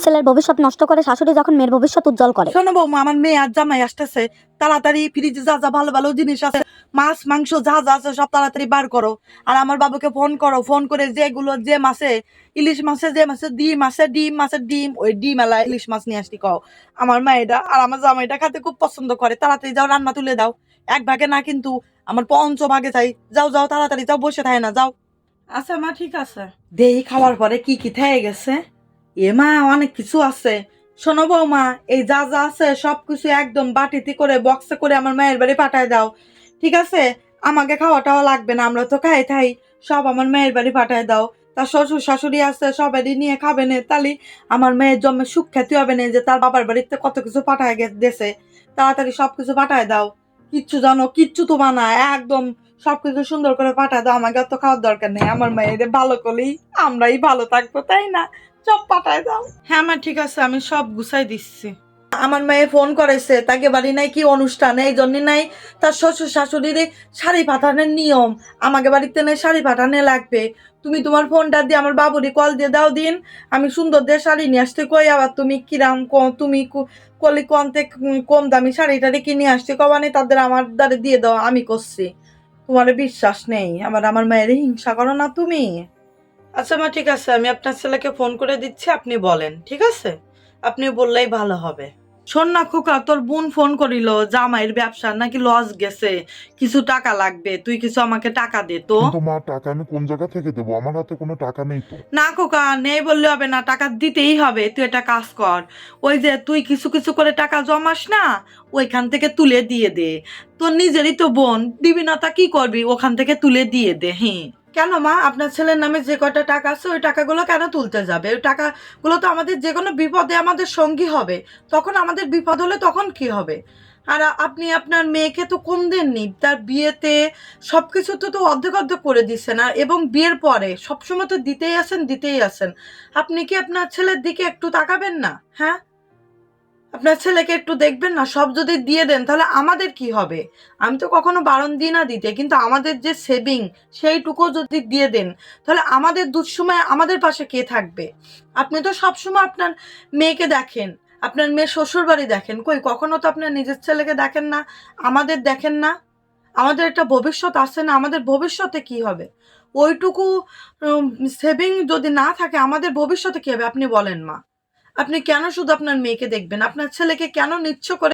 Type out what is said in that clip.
ছেলের ভবিষ্যৎ নষ্ট করে শাশুড়ি যখন মেয়ের ভবিষ্যৎ উজ্জ্বল করে। শোনো বৌমা, আমার মেয়ে আর জামাই আসতেছে, তাড়াতাড়ি ফ্রিজে যা যা ভালো ভালো জিনিস আছে, মাছ মাংস যা যা আছে সব তাড়াতাড়ি বার করো। আর আমার বাবুকে ফোন করো, ফোন করে যেগুলো যে মাছে ইলিশ মাছে যে মাছে ডিম আছে, ডিম মাছের ডিম, ওই ডিম এলা ইলিশ মাছ নিয়ে আসতে কও। আমার মায়েরা আর আমার জামাইটা খেতে খুব পছন্দ করে। তাড়াতাড়ি যাও, রান্না তুলে দাও। এক ভাগে না কিন্তু, আমার পঞ্চ ভাগে চাই। যাও যাও তাড়াতাড়ি যাও, বসে থাকে না, যাও। আচ্ছা মা, ঠিক আছে। দেই খাওয়ার পরে কি কি থেকে গেছে। এ মা, অনেক কিছু আছে। শোনো বৌমা, এই যা যা আছে সবকিছু একদম বাটিতে করে বক্সে করে আমার মায়ের বাড়ি পাঠায় দাও, ঠিক আছে? আমাকে খাওয়াটাও লাগবে না, আমরা তো খাই খাই। সব আমার মায়ের বাড়ি পাঠায় দাও। তার শ্বশুর শাশুড়ি আছে, সবারই নিয়ে খাবে না, তাহলে আমার মেয়ের জন্মে সুখ খেতে হবে না যে তার বাবার বাড়িতে কত কিছু পাঠায় গেছে। তাড়াতাড়ি সবকিছু পাঠায় দাও। কিচ্ছু জানো, কিচ্ছু তো বানা একদম সবকিছু সুন্দর করে পাঠায় দাও। আমাকে তো খাওয়ার দরকার নেই, আমার মেয়েদের ভালো করলেই আমরাই ভালো থাকবো, তাই না? সব পাঠায় দাও। হ্যাঁ মা, ঠিক আছে, আমি সব গুছাই দিচ্ছি। আমার মেয়ে ফোন করেছে, তাকে বাড়ি নাই কি অনুষ্ঠান, এই জন্য নাই তার শ্বশুর শাশুড়ির শাড়ি পাঠানোর নিয়ম। আমাকে বাড়িতে নেই, শাড়ি পাঠানো লাগবে। তুমি তোমার ফোনটা দিয়ে আমার বাবুরি কল দিয়ে দাও দিন, আমি সুন্দর দিয়ে শাড়ি নিয়ে আসতে কই। আবার তুমি কিরাম তুমি কলি কমতে কম দামি শাড়ি টাড়ি কিনে আসতে কবানি, তাদের আমার দ্বারে দিয়ে দাও, আমি করছি। তোমার বিশ্বাস নেই আমার, আমার মেয়ের হিংসা করো না তুমি। আচ্ছা মা, ঠিক আছে, আমি আপনার ছেলেকে ফোন করে দিচ্ছি, আপনি বলেন, ঠিক আছে? আপনি বললেই ভালো হবে। শোন না খোকা, তোর বোন ফোন করিল, জামাইয়ের ব্যবসা নাকি লস গেছে, কিছু টাকা লাগবে, তুই কিছু আমাকে টাকা দে তো। কিন্তু মা, টাকা আমি কোন জায়গা থেকে দেবো? আমার হাতে কোনো টাকা নেই তো। না খোকা, নেই বললে হবে না, টাকা দিতেই হবে। তুই একটা কাজ কর, ওই যে তুই কিছু কিছু করে টাকা জমাস না, ওইখান থেকে তুলে দিয়ে দে। তোর নিজেরই তো বোন, দিবি না তা কি করবি, ওখান থেকে তুলে দিয়ে দে। হ্যাঁ, কেন মা, আপনার ছেলের নামে যে কয়টা টাকা আছে ওই টাকাগুলো কেন তুলতে যাবে? ওই টাকাগুলো তো আমাদের যে কোনো বিপদে আমাদের সঙ্গী হবে। তখন আমাদের বিপদ হলে তখন কি হবে? আর আপনি আপনার মেয়েকে তো কম দেননি, তার বিয়েতে সবকিছু তো অর্ধেক অর্ধেক করে দিচ্ছেন, আর এবং বিয়ের পরে সবসময় তো দিতেই আছেন দিতেই আছেন। আপনি কি আপনার ছেলের দিকে একটু তাকাবেন না? হ্যাঁ, আপনার ছেলেকে একটু দেখবেন না? সব যদি দিয়ে দেন তাহলে আমাদের কি হবে? আমি তো কখনো বারণ দিই না দিতে, কিন্তু আমাদের যে সেভিং সেইটুকু যদি দিয়ে দেন তাহলে আমাদের দুঃসময়ে আমাদের পাশে কে থাকবে? আপনি তো সবসময় আপনার মেয়েকে দেখেন, আপনার মেয়ে শ্বশুর বাড়ি দেখেন, কই কখনো তো আপনার নিজের ছেলেকে দেখেন না, আমাদের দেখেন না। আমাদের একটা ভবিষ্যৎ আছে না, আমাদের ভবিষ্যতে কি হবে? ওইটুকু সেভিং যদি না থাকে আমাদের ভবিষ্যতে কি হবে আপনি বলেন মা? আপনি কেন শুধু আপনার মেয়েকে দেখবেন? আপনার ছেলেকে কেন নিচ্ছ করে